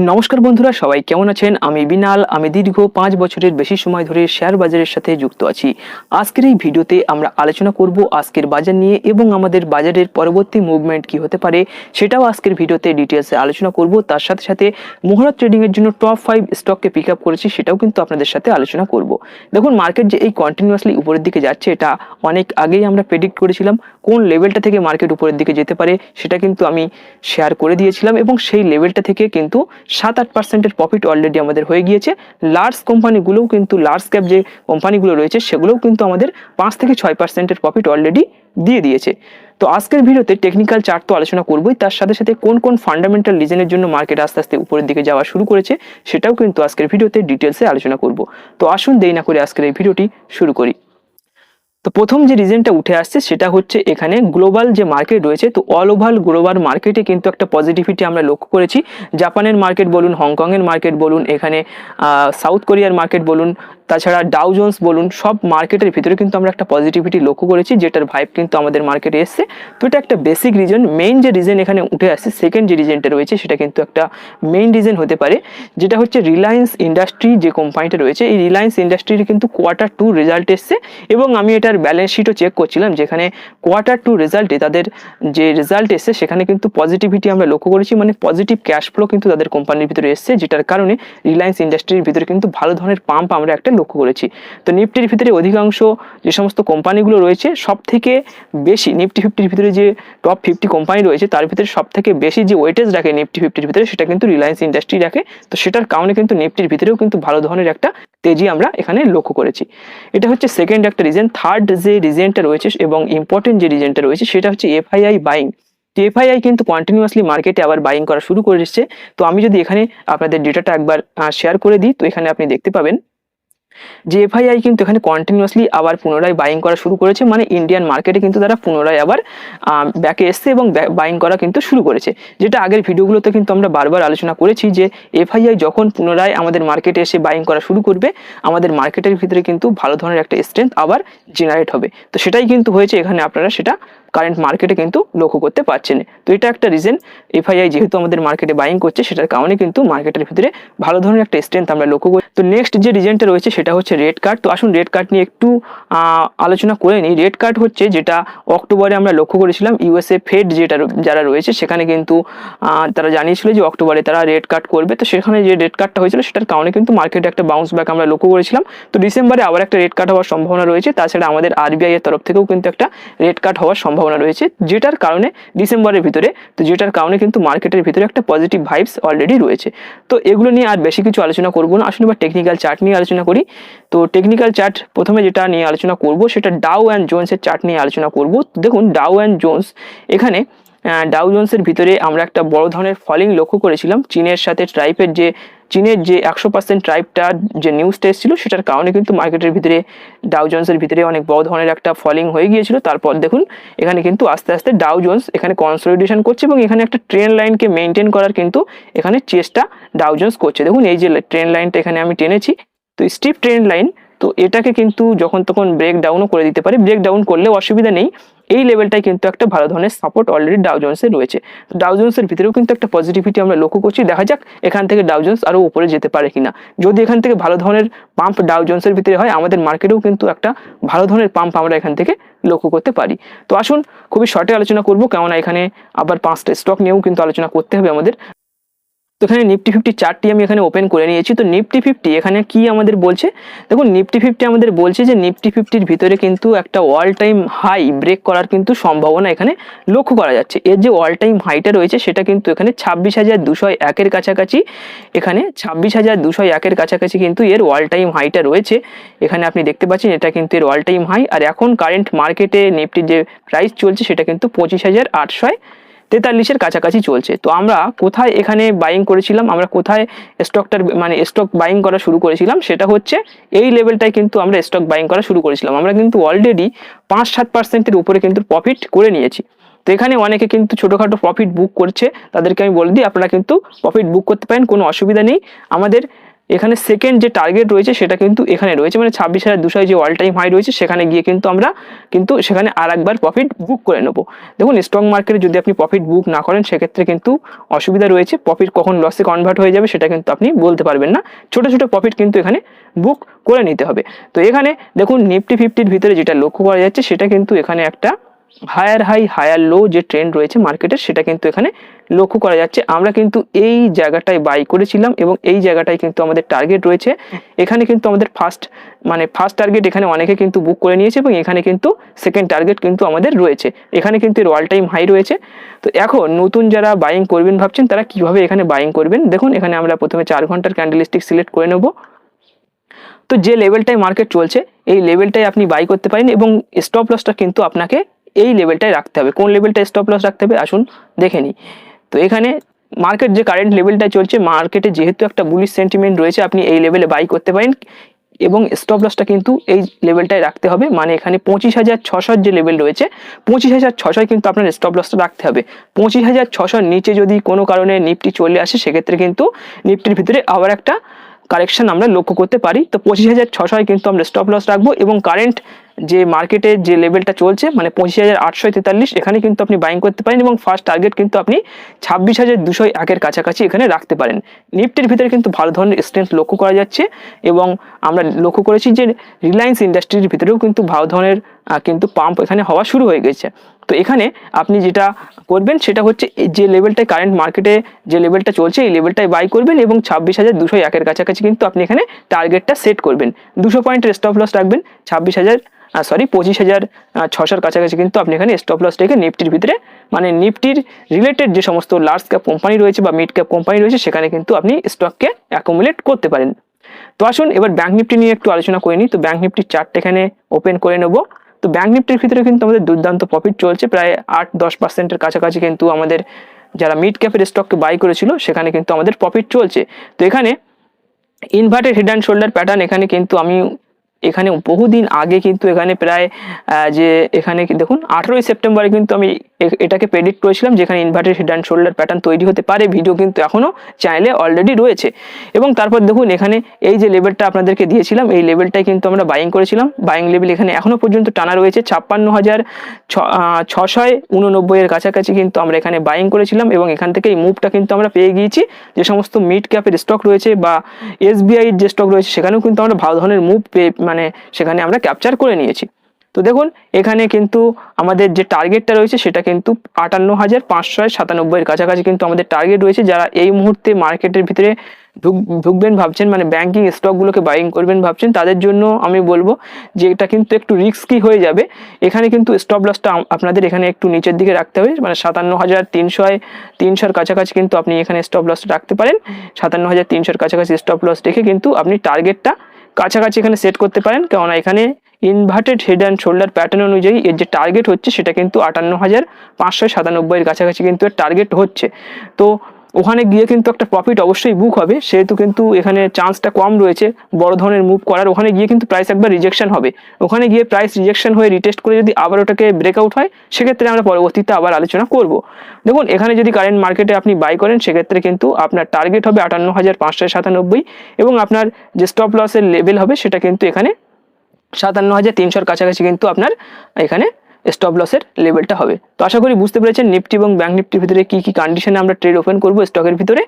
নমস্কার বন্ধুরা, সবাই কেমন আছেন? আমি বিনাল। আমি দীর্ঘ 5 বছরের বেশি সময় ধরে শেয়ার বাজারের সাথে যুক্ত আছি। আজকের এই ভিডিওতে আমরা আলোচনা করব আজকের বাজার নিয়ে এবং আমাদের বাজারের পরবর্তী মুভমেন্ট কি হতে পারে সেটাও আজকের ভিডিওতে ডিটেলসে আলোচনা করব। তার সাথে সাথে মুহূর্ত ট্রেডিং এর জন্য টপ 5 স্টককে পিক আপ করেছি সেটাও কিন্তু আপনাদের সাথে আলোচনা করব। দেখুন, মার্কেট যে এই কন্টিনিউয়াসলি উপরের দিকে যাচ্ছে এটা অনেক আগেই আমরা প্রেডিক্ট করেছিলাম। কোন লেভেলটা থেকে মার্কেট উপরের দিকে যেতে পারে সেটা কিন্তু আমি শেয়ার করে দিয়েছিলাম এবং সেই লেভেলটা থেকে কিন্তু 7-8% প্রফিট অলরেডি আমাদের হয়ে গিয়েছে। লার্জ কোম্পানিগুলোও কিন্তু, লার্জ ক্যাপ যে কোম্পানিগুলো রয়েছে সেগুলোও কিন্তু আমাদের 5-6% প্রফিট অলরেডি দিয়ে দিয়েছে। তো আজকের ভিডিওতে টেকনিক্যাল চার্ট তো আলোচনা করবোই, তার সাথে সাথে কোন কোন ফান্ডামেন্টাল রিজনের জন্য মার্কেট আস্তে আস্তে উপরের দিকে যাওয়া শুরু করেছে সেটাও কিন্তু আজকের ভিডিওতে ডিটেলসে আলোচনা করব। তো আসুন দেরি না করে আজকের এই ভিডিওটি শুরু করি। তো প্রথম যে রিজনটা উঠে আসছে সেটা হচ্ছে এখানে গ্লোবাল যে মার্কেট রয়েছে, তো অল ওভার গ্লোবাল মার্কেটে কিন্তু একটা পজিটিভিটি আমরা লক্ষ্য করেছি। জাপানের মার্কেট বলুন, হংকংয়ের মার্কেট বলুন, এখানে সাউথ কোরিয়ার মার্কেট বলুন, তাছাড়া ডাউ জোন্স বলুন, সব মার্কেটের ভিতরে কিন্তু আমরা একটা পজিটিভিটি লক্ষ্য করেছি, যেটার ভাইব কিন্তু আমাদের মার্কেটে এসছে। তো এটা একটা বেসিক রিজন। মেইন যে রিজন এখানে উঠে আসছে, সেকেন্ড যে রিজনটা রয়েছে সেটা কিন্তু একটা মেইন রিজন হতে পারে, যেটা হচ্ছে রিলায়েন্স ইন্ডাস্ট্রি যে কোম্পানিটা রয়েছে। এই রিলায়েন্স ইন্ডাস্ট্রির কিন্তু Q2 রেজাল্ট এসছে এবং আমি এটার ব্যালেন্স শিটও চেক করছিলাম, যেখানে Q2 রেজাল্টে তাদের যে রেজাল্ট এসছে সেখানে কিন্তু পজিটিভিটি আমরা লক্ষ্য করেছি, মানে পজিটিভ ক্যাশ ফ্লো কিন্তু তাদের কোম্পানির ভিতরে এসছে, যেটার কারণে রিলায়েন্স ইন্ডাস্ট্রির ভিতরে কিন্তু ভালো ধরনের পাম্প আমরা একটা লক্ষ্য করেছি। তো নিফটির ভিতরে অধিকাংশ যে সমস্ত কোম্পানিগুলো রয়েছে, সব থেকে বেশি নিফটি 50-র ভিতরে যে টপ 50 কোম্পানি রয়েছে তার ভিতরে সব থেকে বেশি যে ওয়েটেজ রাখে নিফটি 50-র ভিতরে সেটা কিন্তু রিলায়েন্স ইন্ডাস্ট্রি রাখে। তো সেটার কারণে কিন্তু নিফটির ভিতরেও কিন্তু ভালো ধরনের একটা তেজি আমরা এখানে লক্ষ্য করেছি। এটা হচ্ছে সেকেন্ড একটা রিজন। থার্ড যে রিজনটা রয়েছে এবং ইম্পর্টেন্ট যে রিজনটা রয়েছে সেটা হচ্ছে এফআইআই বাইং। এফআইআই কিন্তু কন্টিনিউয়াসলি মার্কেটে আবার বাইং করা শুরু করে এসেছে। তো আমি যদি এখানে আপনাদের ডেটাটা একবার শেয়ার করে দিই, তো এখানে আপনি দেখতে পাবেন যে এফআইআই কিন্তু এখানে কন্টিনিউয়াসলি আবার পুনরায় বাইং করা শুরু করেছে, মানে ইন্ডিয়ান মার্কেটে কিন্তু তারা পুনরায় আবার ব্যাকে এসছে এবং বাইং করা কিন্তু শুরু করেছে। যেটা আগের ভিডিওগুলোতে কিন্তু আমরা বারবার আলোচনা করেছি যে এফআইআই যখন পুনরায় আমাদের মার্কেটে এসে বাইং করা শুরু করবে, আমাদের মার্কেটের ভিতরে কিন্তু ভালো ধরনের একটা স্ট্রেংথ আবার জেনারেট হবে। তো সেটাই কিন্তু হয়েছে এখানে, আপনারা সেটা কারেন্ট মার্কেটে কিন্তু লক্ষ্য করতে পারছেন। তো এটা একটা রিজন, এফআইআই যেহেতু আমাদের মার্কেটে বাইং করছে সেটার কারণে কিন্তু মার্কেটের ভিতরে ভালো ধরনের একটা স্ট্রেংথ আমরা লক্ষ্য করি। তো নেক্সট যে রিজনটা রয়েছে সেটা হচ্ছে রেড কার্ড। তো আসুন রেড কার্ড নিয়ে একটু আলোচনা করে নিই। রেড কার্ড হচ্ছে যেটা অক্টোবরে আমরা লক্ষ্য করেছিলাম, ইউএসএ ফেড যেটা যারা রয়েছে সেখানে কিন্তু তারা জানিয়েছিল যে অক্টোবরে তারা রেড কার্ড করবে। তো সেখানে যে রেড কার্ডটা হয়েছিল সেটার কারণে কিন্তু মার্কেটে একটা বাউন্স ব্যাক আমরা লক্ষ্য করেছিলাম। তো ডিসেম্বরে আবার একটা রেড কার্ড হওয়ার সম্ভাবনা রয়েছে। তাছাড়া আমাদের আরবিআই এর তরফ থেকেও কিন্তু একটা রেড কার্ড হওয়ার সম্ভাবনা রয়েছে, যেটার কারণে ডিসেম্বরের ভিতরে, তো যেটার কারণে কিন্তু মার্কেটের ভিতরে একটা পজিটিভ ভাইবস অলরেডি রয়েছে। তো এগুলো নিয়ে আর বেশি কিছু আলোচনা করবো না, আসলে এবার টেকনিক্যাল চার্ট নিয়ে আলোচনা করি। তো টেকনিক্যাল চার্ট প্রথমে যেটা নিয়ে আলোচনা করব সেটা ডাউ অ্যান্ড জোন্সের চার্ট নিয়ে আলোচনা করব। দেখুন, ডাউ অ্যান্ড জোন্স, এখানে ডাউ জোন্সের ভিতরে আমরা একটা বড় ধরনের ফলিং লক্ষ্য করেছিলাম। চীনের সাথে চীনের যে 100% ট্রাইপটার যে নিউজটা এসেছিল সেটার কারণে কিন্তু মার্কেটের ভিতরে ডাউ জোন্সের ভিতরে অনেক বড় ধরনের একটা ফলিং হয়ে গিয়েছিল। তারপর দেখুন এখানে কিন্তু আস্তে আস্তে ডাউ জোন্স এখানে কনসলিডেশন করছে এবং এখানে একটা ট্রেন্ড লাইনকে মেনটেন করার কিন্তু এখানে চেষ্টা ডাউ জোন্স করছে। দেখুন এই যে ট্রেন্ড লাইনটা এখানে আমি টেনেছি, তো স্টিপ ট্রেন্ড লাইন, তো এটাকে কিন্তু যখন তখন ব্রেক ডাউনও করে দিতে পারে। ব্রেক ডাউন করলেও অসুবিধা নেই, এই লেভেলটাই কিন্তু একটা ভালো ধরনের সাপোর্ট অলরেডি ডাউ জোন্সের রয়েছে। ডাউ জোন্সের ভিতরেও কিন্তু একটা পজিটিভিটি আমরা লক্ষ্য করছি। দেখা যাক এখান থেকে ডাউ জোন্স আরো উপরে যেতে পারে কিনা। যদি এখান থেকে ভালো ধরনের পাম্প ডাউ জোন্সের ভিতরে হয়, আমাদের মার্কেটেও কিন্তু একটা ভালো ধরনের পাম্প আমরা এখান থেকে লক্ষ্য করতে পারি। তো আসুন খুবই শর্টে আলোচনা করবো, কেননা এখানে আবার 5টা স্টক নিয়েও কিন্তু আলোচনা করতে হবে আমাদের। তো এখানে নিফটি 50 চার্টটি আমি এখানে ওপেন করে নিয়েছি। তো নিফটি 50 এখানে কি আমাদের বলছে, দেখুন নিফটি 50 আমাদের বলছে যে নিফটি 50-র ভিতরে কিন্তু একটা অল টাইম হাই ব্রেক করার কিন্তু সম্ভাবনা এখানে লক্ষ্য করা যাচ্ছে। এর যে অল টাইম হাইটা রয়েছে সেটা কিন্তু এখানে 26,201-এর কাছাকাছি, এখানে 26,201-এর কাছাকাছি কিন্তু এর অল টাইম হাইটা রয়েছে। এখানে আপনি দেখতে পাচ্ছেন এটা কিন্তু এর অল টাইম হাই। আর এখন কারেন্ট মার্কেটে নিফটির যে প্রাইস চলছে সেটা কিন্তু 25,843-এর কাছাকাছি চলছে। তো আমরা কোথায় এখানে বাইং করেছিলাম, আমরা কোথায় স্টকটার মানে স্টক বাইং করা শুরু করেছিলাম, সেটা হচ্ছে এই লেভেলটাই কিন্তু আমরা স্টক বাইং করা শুরু করেছিলাম। আমরা কিন্তু অলরেডি 5-7%-এর উপরে কিন্তু প্রফিট করে নিয়েছি। তো এখানে অনেকে কিন্তু ছোটোখাটো প্রফিট বুক করছে, তাদেরকে আমি বলে দিই আপনারা কিন্তু প্রফিট বুক করতে পারেন, কোনো অসুবিধা নেই। আমাদের এখানে সেকেন্ড যে টার্গেট রয়েছে সেটা কিন্তু এখানে রয়েছে, মানে 26,200 যে অল টাইম হাই রয়েছে সেখানে গিয়ে কিন্তু আমরা কিন্তু সেখানে আর একবার প্রফিট বুক করে নেবো। দেখুন স্টক মার্কেটে যদি আপনি প্রফিট বুক না করেন সেক্ষেত্রে কিন্তু অসুবিধা রয়েছে, প্রফিট কখন লসে কনভার্ট হয়ে যাবে সেটা কিন্তু আপনি বলতে পারবেন না। ছোট ছোট প্রফিট কিন্তু এখানে বুক করে নিতে হবে। তো এখানে দেখুন নিফটি 50-র ভিতরে যেটা লক্ষ্য করা যাচ্ছে সেটা কিন্তু এখানে একটা হায়ার হাই হায়ার লো যে ট্রেন্ড রয়েছে মার্কেটের সেটা কিন্তু এখানে লক্ষ্য করা যাচ্ছে। আমরা কিন্তু এই জায়গাটায় বাই করেছিলাম এবং এই জায়গাটায় কিন্তু আমাদের টার্গেট রয়েছে। এখানে কিন্তু আমাদের ফার্স্ট টার্গেট এখানে অনেকে কিন্তু বুক করে নিয়েছে এবং এখানে কিন্তু সেকেন্ড টার্গেট কিন্তু আমাদের রয়েছে। এখানে কিন্তু এর অল টাইম হাই রয়েছে। তো এখন নতুন যারা বাইং করবেন ভাবছেন তারা কিভাবে এখানে বাইং করবেন, দেখুন এখানে আমরা প্রথমে 4 ঘন্টার ক্যান্ডেলস্টিক সিলেক্ট করে নেব। তো যে লেভেলটায় মার্কেট চলছে এই লেভেলটাই আপনি বাই করতে পারেন এবং স্টপ লসটা কিন্তু আপনাকে এই লেভেলটাই রাখতে হবে। কোন লেভেলটা স্টপ লস রাখতে হবে আসুন দেখে নিই। তো এখানে মার্কেট যে কারেন্ট লেভেলটা চলছে, মার্কেটে যেহেতু একটা বুলিশ সেন্টিমেন্ট রয়েছে আপনি এই লেভেলে বাই করতে পারেন এবং স্টপ লসটা কিন্তু এই লেভেলটাই রাখতে হবে। মানে এখানে 25,600 যে লেভেল রয়েছে 25,600 কিন্তু আপনার স্টপ লসটা রাখতে হবে। 25,600 নিচে যদি কোনো কারণে নিফটি চলে আসে সেক্ষেত্রে কিন্তু নিফটির ভিতরে আবার একটা কারেকশন আমরা লক্ষ্য করতে পারি। তো 25,600 কিন্তু আমরা স্টপ লস রাখবো এবং কারেন্ট যে মার্কেটে যে লেভেলটা চলছে মানে 25,843 এখানে কিন্তু আপনি বাইং করতে পারেন এবং ফার্স্ট টার্গেট কিন্তু আপনি 26,201 কাছাকাছি এখানে রাখতে পারেন। নিফটির ভিতরে কিন্তু ভালো ধরনের স্ট্রেংথ লক্ষ্য করা যাচ্ছে এবং আমরা লক্ষ্য করেছি যে রিলায়েন্স ইন্ডাস্ট্রির ভিতরেও কিন্তু ভালো ধরনের কিন্তু পাম্প এখানে হওয়া শুরু হয়ে গেছে। তো এখানে আপনি যেটা করবেন সেটা হচ্ছে যে লেভেলটায় কারেন্ট মার্কেটে যে লেভেলটা চলছে এই লেভেলটায় বাই করবেন এবং 26,201 কাছাকাছি কিন্তু আপনি এখানে টার্গেটটা সেট করবেন। 200 পয়েন্টের স্টপ লস রাখবেন। 25,600 কাছাকাছি কিন্তু আপনি এখানে স্টপ লস রেখে নিফটির ভিতরে মানে নিফটির রিলেটেড যে সমস্ত লার্জ ক্যাপ কোম্পানি রয়েছে বা মিড ক্যাপ কোম্পানি রয়েছে সেখানে কিন্তু আপনি স্টককে অ্যাকুমুলেট করতে পারেন। তো আসুন এবার ব্যাংক নিফটি নিয়ে একটু আলোচনা করে নিই। তো ব্যাংক নিফটির চার্ট এখানে ওপেন করে নেব। তো ব্যাংক নিফটির ভিতরে কিন্তু আমাদের দুর্দান্ত প্রফিট চলছে, প্রায় 8-10%-এর কাছাকাছি কিন্তু আমাদের যারা মিড ক্যাপের স্টককে বাই করেছিল সেখানে কিন্তু আমাদের প্রফিট চলছে। তো এখানে inverted head and shoulder pattern এখানে কিন্তু আমি এখানে বহুদিন আগে কিন্তু এখানে প্রায় যে এখানে দেখুন 18ই সেপ্টেম্বরে কিন্তু আমি এটাকে প্রেডিক্ট করেছিলাম যেখানে inverted head and shoulder pattern তৈরি হতে পারে। ভিডিও কিন্তু এখনও চ্যানেলে অলরেডি রয়েছে এবং তারপর দেখুন এখানে এই যে লেভেলটা আপনাদেরকে দিয়েছিলাম এই লেভেলটাই কিন্তু আমরা বাইং করেছিলাম। বাইং লেভেল এখানে এখনও পর্যন্ত টানা রয়েছে 56,689 এর কাছাকাছি কিন্তু আমরা এখানে বাইং করেছিলাম এবং এখান থেকে এই মুভটা কিন্তু আমরা পেয়ে গিয়েছি। যে সমস্ত মিড ক্যাপের স্টক রয়েছে বা এসবিআইয়ের যে স্টক রয়েছে সেখানেও কিন্তু আমরা ভালো ধরনের মুভ মানে সেখানে আমরা ক্যাপচার করে নিয়েছি। তো দেখুন এখানে কিন্তু আমাদের যে টার্গেটটা রয়েছে সেটা কিন্তু 58,597 এর কাছাকাছি কিন্তু আমাদের টার্গেট রয়েছে। যারা এই মুহূর্তে মার্কেটের ভিতরে ঢুকবেন ভাবছেন মানে ব্যাংকিং স্টকগুলোকে বাইং করবেন ভাবছেন তাদের জন্য আমি বলবো যে এটা কিন্তু একটু রিস্কি হয়ে যাবে। এখানে কিন্তু স্টপ লসটা আপনাদের এখানে একটু নিচের দিকে রাখতে হবে, মানে 57,300-এর কাছাকাছি কিন্তু আপনি এখানে স্টপ লস রাখতে পারেন। 57,300-এর কাছাকাছি স্টপ লস রেখে কিন্তু আপনি টার্গেটটা কাছাকাছি এখানে সেট করতে পারেন, কেননা এখানে inverted head and shoulder pattern অনুযায়ী এর যে টার্গেট হচ্ছে সেটা কিন্তু 58,597-এর কাছাকাছি কিন্তু এর টার্গেট হচ্ছে। তো ওখানে গিয়ে কিন্তু একটা প্রফিট অবশ্যই বুক হবে, সেহেতু কিন্তু এখানে চান্সটা কম রয়েছে বড় ধরনের মুভ করার। ওখানে গিয়ে কিন্তু প্রাইস একবার রিজেকশন হবে, ওখানে গিয়ে প্রাইস রিজেকশন হয়ে রিটেস্ট করে যদি আবার ওটাকে ব্রেকআউট হয় সেক্ষেত্রে আমরা পরবর্তীতে আবার আলোচনা করব। দেখুন এখানে যদি কারেন্ট মার্কেটে আপনি বাই করেন সেক্ষেত্রে কিন্তু আপনার টার্গেট হবে 58,597 এবং আপনার যে স্টপ লসের লেভেল হবে সেটা কিন্তু এখানে 57,300-এর কাছাকাছি কিন্তু আপনার এখানে স্টপ লসের লেভেলটা হবে। তো আশা করি বুঝতে পেরেছেন নিফটি এবং ব্যাংক নিফটির ভিতরে কি কি কন্ডিশনে আমরা ট্রেড ওপেন করব স্টকের ভিতরে,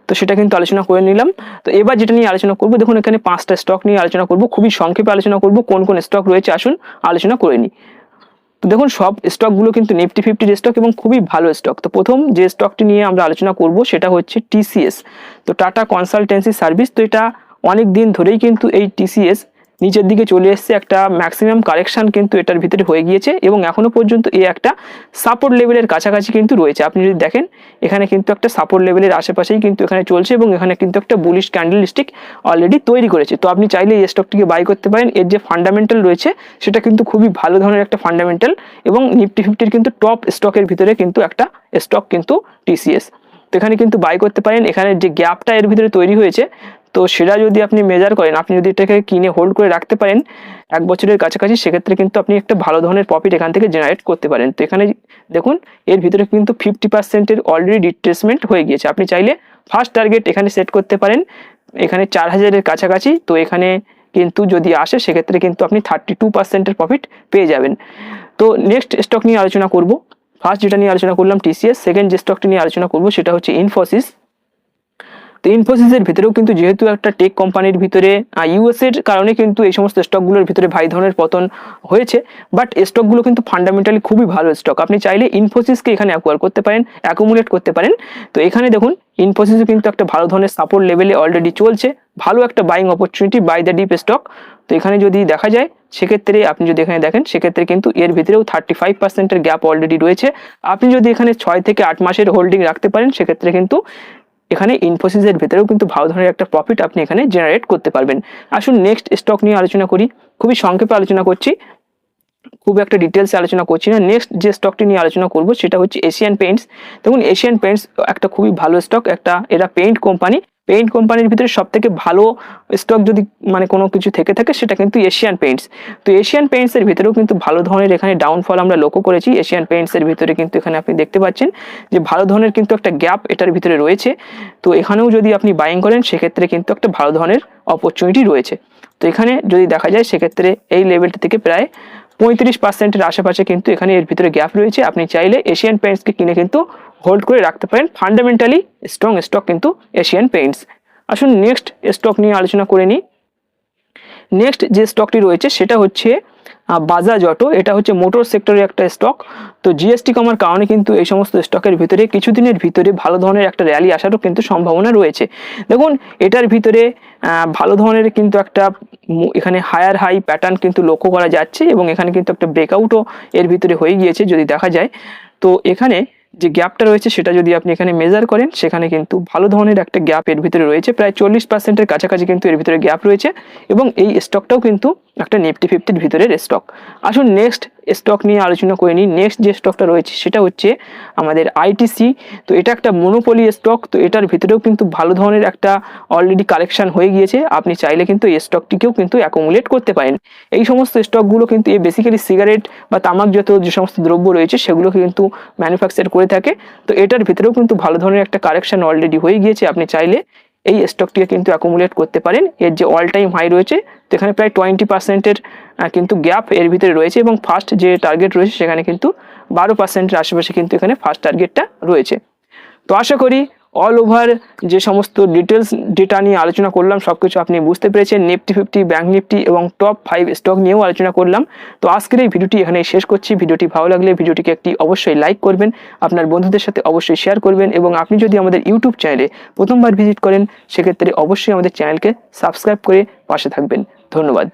তো সেটা কিন্তু আলোচনা করে নিলাম। তো এবার যেটা নিয়ে আলোচনা করব, দেখুন এখানে 5টা স্টক নিয়ে আলোচনা করব, খুবই সংক্ষেপে আলোচনা করব কোন কোন স্টক রয়েছে আসুন আলোচনা করে নিই। তো দেখুন সব স্টকগুলো কিন্তু নিফটি 50-র স্টক এবং খুবই ভালো স্টক। তো প্রথম যে স্টকটি নিয়ে আমরা আলোচনা করব সেটা হচ্ছে টিসিএস। তো টাটা কনসালটেন্সি সার্ভিস। তো এটা অনেক দিন ধরেই কিন্তু এই টিসিএস নিচের দিকে চলে এসছে, একটা ম্যাক্সিমাম কারেকশন কিন্তু এটার ভিতরে হয়ে গিয়েছে এবং এখনো পর্যন্ত এই একটা সাপোর্ট লেভেলের কাছাকাছি কিন্তু রয়েছে। আপনি যদি দেখেন এখানে কিন্তু একটা সাপোর্ট লেভেলের আশেপাশেই কিন্তু এখানে চলছে এবং এখানে কিন্তু একটা বুলিশ ক্যান্ডেলস্টিক অলরেডি তৈরি করেছে। তো আপনি চাইলে এই স্টকটিকে বাই করতে পারেন। এর যে ফান্ডামেন্টাল রয়েছে সেটা কিন্তু খুবই ভালো ধরনের একটা ফান্ডামেন্টাল এবং নিফটি 50-র কিন্তু টপ স্টকের ভিতরে কিন্তু একটা স্টক কিন্তু টিসিএস। তো এখানে কিন্তু বাই করতে পারেন। এখানে যে গ্যাপটা এর ভিতরে তৈরি হয়েছে তো সেটা যদি আপনি মেজার করেন, আপনি যদি এটাকে কিনে হোল্ড করে রাখতে পারেন 1 বছরের কাছাকাছি সেক্ষেত্রে কিন্তু আপনি একটা ভালো ধরনের প্রফিট এখান থেকে জেনারেট করতে পারেন। তো এখানে দেখুন এর ভিতরে কিন্তু 50%-এর অলরেডি রিট্রেসমেন্ট হয়ে গিয়েছে। আপনি চাইলে ফার্স্ট টার্গেট এখানে সেট করতে পারেন এখানে 4000-এর কাছাকাছি। তো এখানে কিন্তু যদি আসে সেক্ষেত্রে কিন্তু আপনি 32%-এর প্রফিট পেয়ে যাবেন। তো নেক্সট স্টক নিয়ে আলোচনা করব। ফার্স্ট যেটা নিয়ে আলোচনা করলাম টিসিএস, সেকেন্ড যে স্টকটি নিয়ে আলোচনা করব সেটা হচ্ছে ইনফোসিস। তো ইনফোসিসের ভিতরেও কিন্তু যেহেতু একটা টেক কোম্পানির ভিতরে ইউএস এর কারণে কিন্তু এই সমস্ত স্টকগুলোর ভিতরে ভাই ধরনের পতন হয়েছে, বাট স্টকগুলো কিন্তু ফান্ডামেন্টালি খুবই ভালো স্টক। আপনি চাইলে ইনফোসিসকে এখানে অ্যাকোয়ার করতে পারেন, অ্যাকুমুলেট করতে পারেন। তো এখানে দেখুন ইনফোসিসও কিন্তু একটা ভালো ধরনের সাপোর্ট লেভেলে অলরেডি চলছে, ভালো একটা buying opportunity buy the dip stock. তো এখানে যদি দেখা যায় সেক্ষেত্রে আপনি যদি এখানে দেখেন সেক্ষেত্রে কিন্তু এর ভিতরেও 35%-এর গ্যাপ অলরেডি রয়েছে। আপনি যদি এখানে 6 থেকে 8 মাসের হোল্ডিং রাখতে পারেন সেক্ষেত্রে কিন্তু এখানে ইনফোসিসের ভেতরেও কিন্তু ভালো ধরনের একটা প্রফিট আপনি এখানে জেনারেট করতে পারবেন। আসুন নেক্সট স্টক নিয়ে আলোচনা করি। খুবই সংক্ষেপে আলোচনা করছি, খুব একটা ডিটেলসে আলোচনা করছি না। নেক্সট যে স্টকটি নিয়ে আলোচনা করব সেটা হচ্ছে এশিয়ান পেইন্টস। দেখুন এশিয়ান পেইন্টস একটা খুবই ভালো স্টক, এরা পেইন্ট কোম্পানি। পেইন্ট কোম্পানির ভিতরে সব থেকে ভালো স্টক যদি মানে কোনো কিছু থেকে থাকে সেটা কিন্তু এশিয়ান পেইন্টস। তো এশিয়ান পেইন্টসের ভিতরেও কিন্তু ভালো ধরনের এখানে ডাউনফল আমরা লক্ষ্য করেছি। এশিয়ান পেইন্টসের ভিতরে কিন্তু এখানে আপনি দেখতে পাচ্ছেন যে ভালো ধরনের কিন্তু একটা গ্যাপ এটার ভিতরে রয়েছে। তো এখানেও যদি আপনি বাইং করেন সেক্ষেত্রে কিন্তু একটা ভালো ধরনের অপরচুনিটি রয়েছে। তো এখানে যদি দেখা যায় সেক্ষেত্রে এই লেভেলটা থেকে প্রায় 35%-এর আশেপাশে কিন্তু এখানে এর ভিতরে গ্যাপ রয়েছে। আপনি চাইলে এশিয়ান পেইন্টসকে কিনে কিন্তু হোল্ড করে রাখতে পারেন। ফান্ডামেন্টালি স্ট্রং স্টক কিন্তু এশিয়ান পেইন্টস। আসুন নেক্সট স্টক নিয়ে আলোচনা করে নিই। নেক্সট যে স্টকটি রয়েছে সেটা হচ্ছে বাজাজ অটো। এটা হচ্ছে মোটর সেক্টরের একটা স্টক। তো জিএসটি কমার কারণে কিন্তু এই সমস্ত স্টকের ভিতরে কিছুদিনের ভিতরে ভালো ধরনের একটা র্যালি আসারও কিন্তু সম্ভাবনা রয়েছে। দেখুন এটার ভিতরে ভালো ধরনের কিন্তু একটা এখানে হায়ার হাই প্যাটার্ন কিন্তু লক্ষ্য করা যাচ্ছে এবং এখানে কিন্তু একটা ব্রেকআউটও এর ভিতরে হয়ে গিয়েছে যদি দেখা যায়। তো এখানে যে গ্যাপটা রয়েছে সেটা যদি আপনি এখানে মেজার করেন সেখানে কিন্তু ভালো ধরনের একটা গ্যাপ এর ভিতরে রয়েছে, প্রায় 40%-এর কাছাকাছি কিন্তু এর ভিতরে গ্যাপ রয়েছে এবং এই স্টকটাও কিন্তু একটা নিফটি 50-র ভিতরের স্টক। আসুন নেক্সট স্টক নিয়ে আলোচনা করে নিই। নেক্সট যে স্টকটা রয়েছে সেটা হচ্ছে আমাদের আইটিসি। তো এটা একটা মনোপলি স্টক। তো এটার ভিতরেও কিন্তু ভালো ধরনের একটা অলরেডি কালেকশন হয়ে গিয়েছে। আপনি চাইলে কিন্তু এই স্টকটিকেও কিন্তু অ্যাকুমুলেট করতে পারেন। এই সমস্ত স্টকগুলো কিন্তু বেসিক্যালি সিগারেট বা তামাকজাত যে সমস্ত দ্রব্য রয়েছে সেগুলোকে কিন্তু ম্যানুফ্যাকচার করে থাকে। তো এটার ভিতরেও কিন্তু ভালো ধরনের একটা কারেকশন অলরেডি হয়ে গিয়েছে। আপনি চাইলে এই স্টকটিকে কিন্তু অ্যাকুমুলেট করতে পারেন। এর যে অল টাইম হাই রয়েছে তো এখানে প্রায় 20%-এর কিন্তু গ্যাপ এর ভিতরে রয়েছে এবং ফার্স্ট যে টার্গেট রয়েছে সেখানে কিন্তু 12%-এর আশেপাশে কিন্তু এখানে ফার্স্ট টার্গেটটা রয়েছে। তো আশা করি অল ওভার যে সমস্ত ডিটেলস ডেটা নিয়ে আলোচনা করলাম সবকিছু আপনি বুঝতে পেরেছেন। নিফটি 50, ব্যাংক নিফটি এবং টপ 5 স্টক নিয়েও আলোচনা করলাম। তো আজকের এই ভিডিওটি এখানেই শেষ করছি। ভিডিওটি ভালো লাগলে ভিডিওটিকে একটি অবশ্যই লাইক করবেন, আপনার বন্ধুদের সাথে অবশ্যই শেয়ার করবেন এবং আপনি যদি আমাদের ইউটিউব চ্যানেলে প্রথমবার ভিজিট করেন সেক্ষেত্রে অবশ্যই আমাদের চ্যানেলকে সাবস্ক্রাইব করে পাশে থাকবেন। ধন্যবাদ।